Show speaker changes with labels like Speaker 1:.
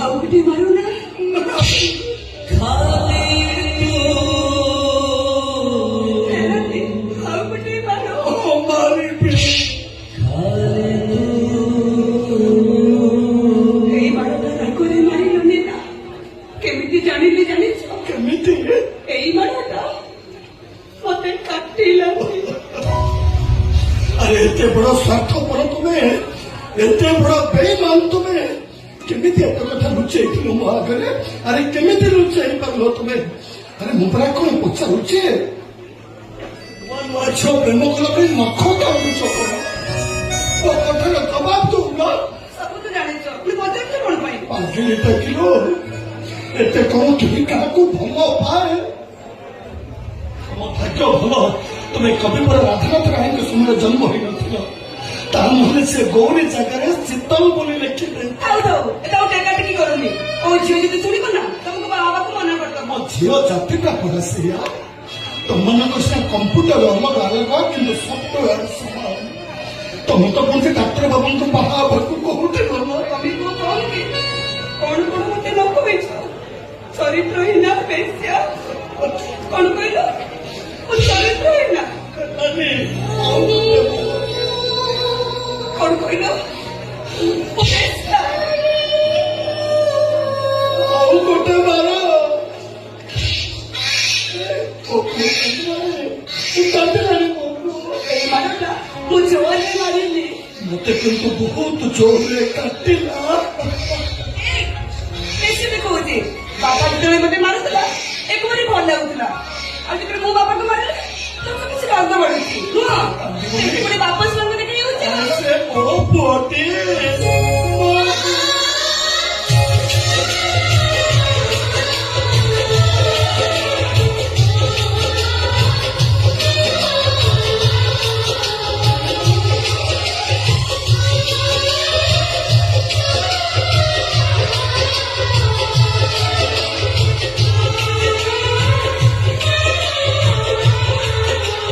Speaker 1: आउगटी मारू ना आउगटी मारो केमिति जानिले जानिछ
Speaker 2: केमिति
Speaker 1: एई मारटा मते काटिला
Speaker 2: अरे एते बड़ स्वार्थपर तुम्हें एते बड़ बेईमान तुम्हें केमिति एत कथा लुचेइथिलो मो आगरे अरे केमिति लुचेइ पारलो तुम्हें अरे मु परा कोन पचारुचे वन वाछो प्रेम कला पे नख काटुछ कोन ओ कथार जवाब दो ना
Speaker 1: सब तो जानिछ पुनी बजार कोन पाई
Speaker 2: 5 लिटर किलो एते कौन तुम काकू भलो पाए तुम भाग्य भलो तुम्हें कभी पर राधानाथ राय के समय जन्म हो नथिलो तार महले से गौरी जगह शीतल बोली लिखिले
Speaker 1: आउ दो एटा टेका टेकी करूनी ओ झियो जदी सुनिबो ना तुमको बाबा को मना करता
Speaker 2: मो झियो जाति का पड़सिया तुम मन को से कंप्यूटर अलग अलग कि सॉफ्टवेयर समान तुम तो कौन से डॉक्टर बाबू को बाबा को कहते हो
Speaker 1: कभी को कौन के कौन कौन मते लोक बेचो चरित्रहीन पेस्या कौन कहलो ओ चरित्रहीन
Speaker 2: अरे
Speaker 1: कौन कहलो ओ पेस्या
Speaker 2: आओ कोटे मारो ओ उताते मारे
Speaker 1: एई मारटा मु जोरे मारिली
Speaker 2: मते किंतु बहुत जोरे काटिला
Speaker 1: बेसी भी कहूची बापा जो मते मारुला एक बारी भल लागुला आ जे मो बापा को मारले तो किसी राग बढ़ी हां पुणी वापस लंग देखे होचे
Speaker 2: से ओ पोटी